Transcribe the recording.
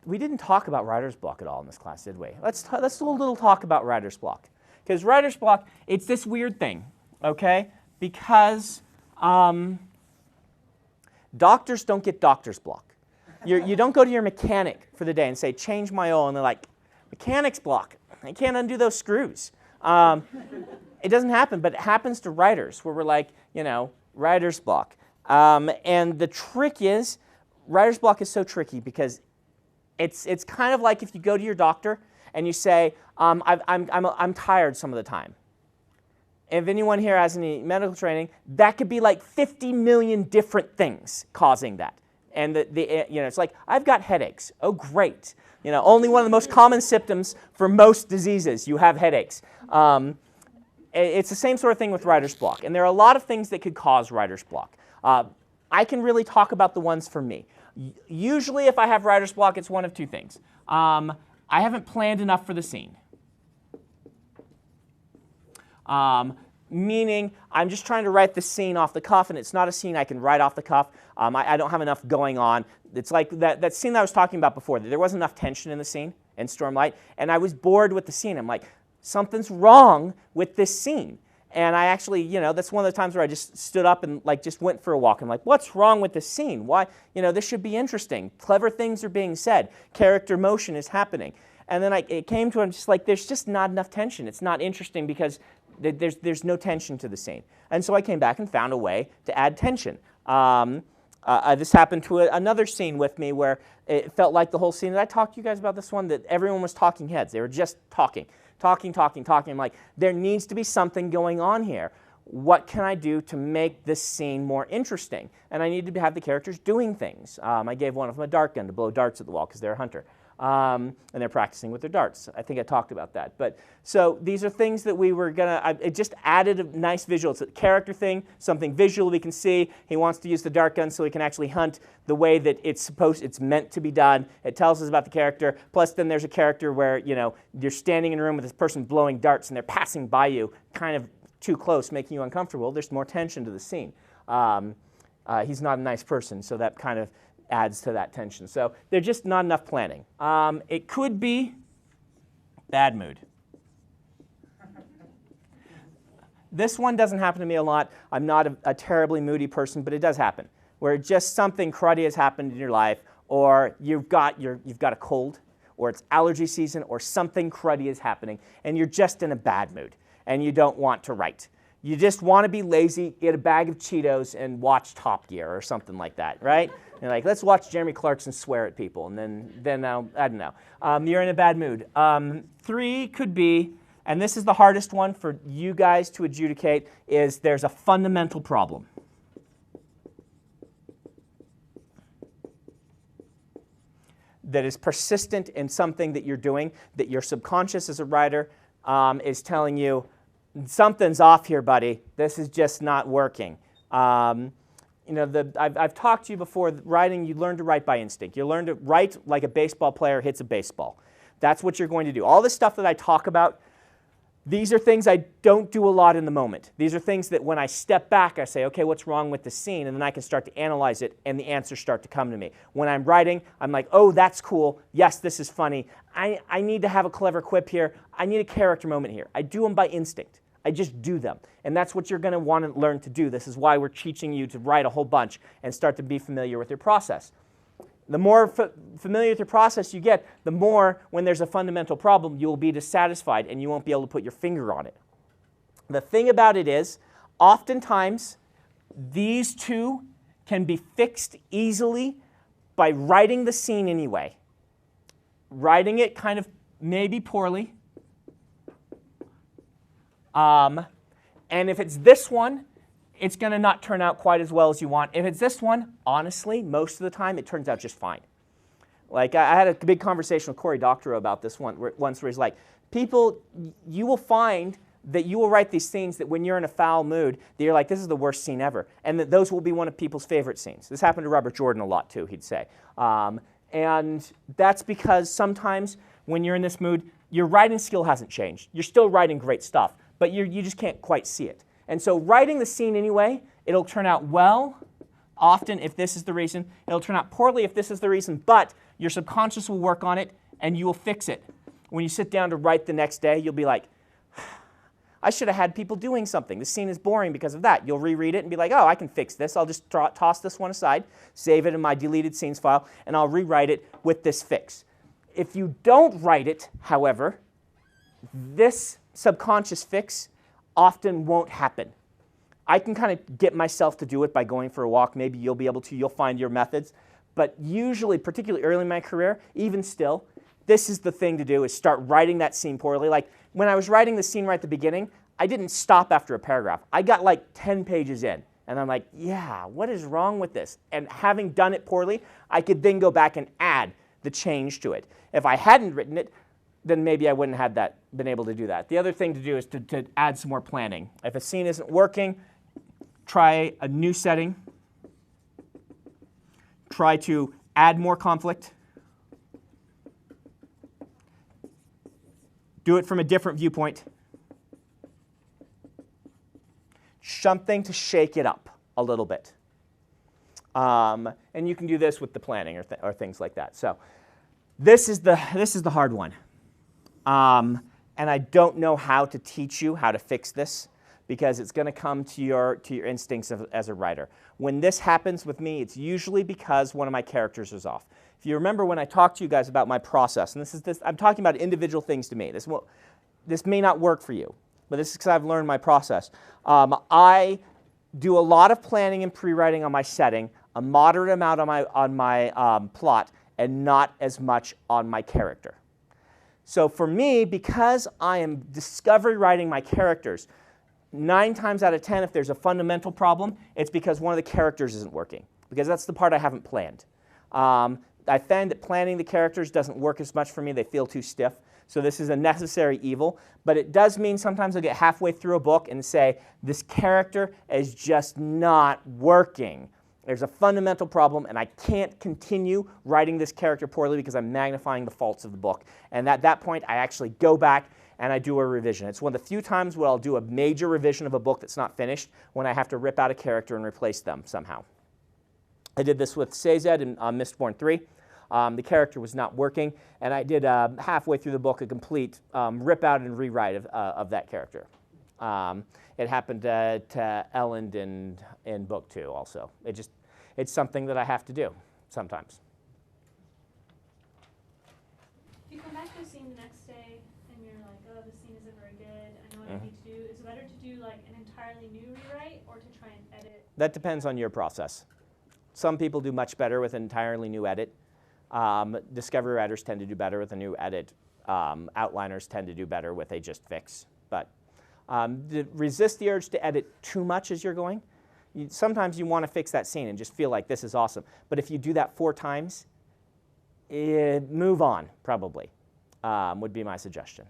we didn't talk about writer's block at all in this class, did we? Let's do a little talk about writer's block. Because writer's block, it's this weird thing, okay? Because doctors don't get doctor's block. You don't go to your mechanic for the day and say, change my oil, and they're like, mechanic's block. I can't undo those screws. It doesn't happen, but it happens to writers, where we're like, writer's block. And the trick is, writer's block is so tricky because it's kind of like if you go to your doctor and you say, I'm tired some of the time. If anyone here has any medical training, that could be like 50 million different things causing that. And it's like, I've got headaches. Oh, great. Only one of the most common symptoms for most diseases, you have headaches. It's the same sort of thing with writer's block. And there are a lot of things that could cause writer's block. I can really talk about the ones for me. Usually if I have writer's block, it's one of two things. I haven't planned enough for the scene. Meaning I'm just trying to write the scene off the cuff, and it's not a scene I can write off the cuff. I don't have enough going on. It's like that scene that I was talking about before. There wasn't enough tension in the scene in Stormlight, and I was bored with the scene. I'm like, something's wrong with this scene. And I actually, that's one of the times where I just stood up and just went for a walk. I'm like, what's wrong with this scene? Why, this should be interesting. Clever things are being said. Character motion is happening. And then it came to, I'm just like, there's just not enough tension. It's not interesting because there's no tension to the scene. And so I came back and found a way to add tension. This happened to another scene with me where it felt like the whole scene. Did I talk to you guys about this one? That everyone was talking heads. They were just talking. Talking. I'm like, there needs to be something going on here. What can I do to make this scene more interesting? And I needed to have the characters doing things. I gave one of them a dart gun to blow darts at the wall because they're a hunter. And they're practicing with their darts. I think I talked about that. But so these are things that we were it just added a nice visual. It's a character thing, something visual we can see. He wants to use the dart gun so he can actually hunt the way that it's meant to be done. It tells us about the character. Plus then there's a character where, you're standing in a room with this person blowing darts and they're passing by you kind of too close, making you uncomfortable. There's more tension to the scene. He's not a nice person, so that kind of adds to that tension. So there's just not enough planning. It could be bad mood. This one doesn't happen to me a lot. I'm not a terribly moody person, but it does happen, where just something cruddy has happened in your life, or you've got a cold, or it's allergy season, or something cruddy is happening, and you're just in a bad mood, and you don't want to write. You just want to be lazy, get a bag of Cheetos, and watch Top Gear or something like that, right? You're like, let's watch Jeremy Clarkson swear at people, and then I don't know. You're in a bad mood. 3 could be, and this is the hardest one for you guys to adjudicate, is there's a fundamental problem. That is persistent in something that you're doing, that your subconscious as a writer is telling you, something's off here, buddy. This is just not working. I've talked to you before, writing, you learn to write by instinct. You learn to write like a baseball player hits a baseball. That's what you're going to do. All this stuff that I talk about, these are things I don't do a lot in the moment. These are things that when I step back, I say, okay, what's wrong with the scene? And then I can start to analyze it, and the answers start to come to me. When I'm writing, I'm like, oh, that's cool. Yes, this is funny. I need to have a clever quip here. I need a character moment here. I do them by instinct. I just do them. And that's what you're going to want to learn to do. This is why we're teaching you to write a whole bunch and start to be familiar with your process. The more familiar with your process you get, the more, when there's a fundamental problem, you will be dissatisfied and you won't be able to put your finger on it. The thing about it is, oftentimes, these two can be fixed easily by writing the scene anyway. Writing it kind of maybe poorly. And if it's this one, it's going to not turn out quite as well as you want. If it's this one, honestly, most of the time, it turns out just fine. Like, I had a big conversation with Cory Doctorow about this once where he's like, people, you will find that you will write these scenes that when you're in a foul mood, that you're like, this is the worst scene ever. And that those will be one of people's favorite scenes. This happened to Robert Jordan a lot, too, he'd say. And that's because sometimes when you're in this mood, your writing skill hasn't changed. You're still writing great stuff, but you just can't quite see it. And so writing the scene anyway, it'll turn out well, Often, if this is the reason, it'll turn out poorly if this is the reason, but your subconscious will work on it and you will fix it. When you sit down to write the next day, you'll be like, I should have had people doing something. This scene is boring because of that. You'll reread it and be like, oh, I can fix this. I'll just toss this one aside, save it in my deleted scenes file, and I'll rewrite it with this fix. If you don't write it, however, this subconscious fix often won't happen. I can kind of get myself to do it by going for a walk. Maybe you'll be able to. You'll find your methods. But usually, particularly early in my career, even still, this is the thing to do, is start writing that scene poorly. Like when I was writing the scene right at the beginning, I didn't stop after a paragraph. I got like 10 pages in. And I'm like, yeah, what is wrong with this? And having done it poorly, I could then go back and add the change to it. If I hadn't written it, then maybe I wouldn't have been able to do that. The other thing to do is to add some more planning. If a scene isn't working, try a new setting. Try to add more conflict. Do it from a different viewpoint. Something to shake it up a little bit. And you can do this with the planning or things like that. So this is the hard one. And I don't know how to teach you how to fix this, because it's going to come to your instincts as a writer. When this happens with me, it's usually because one of my characters is off. If you remember when I talked to you guys about my process, and I'm talking about individual things to me. This may not work for you, but this is because I've learned my process. I do a lot of planning and pre-writing on my setting, a moderate amount on my plot, and not as much on my character. So for me, because I am discovery writing my characters, 9 times out of 10, if there's a fundamental problem, it's because one of the characters isn't working, because that's the part I haven't planned. I find that planning the characters doesn't work as much for me. They feel too stiff. So this is a necessary evil. But it does mean sometimes I'll get halfway through a book and say, this character is just not working. There's a fundamental problem, and I can't continue writing this character poorly because I'm magnifying the faults of the book. And at that point, I actually go back and I do a revision. It's one of the few times where I'll do a major revision of a book that's not finished, when I have to rip out a character and replace them somehow. I did this with Sazed in Mistborn 3. The character was not working, and I did halfway through the book a complete rip out and rewrite of that character. It happened to Elend in book 2 also. It's something that I have to do sometimes. If you come back to a scene the next day and you're like, oh, this scene isn't very good, I know what I need to do, is it better to do like an entirely new rewrite or to try and edit? That depends on your process. Some people do much better with an entirely new edit. Discovery writers tend to do better with a new edit. Outliners tend to do better with a just fix. But resist the urge to edit too much as you're going. Sometimes you want to fix that scene and just feel like this is awesome. But if you do that 4 times, move on, probably, would be my suggestion.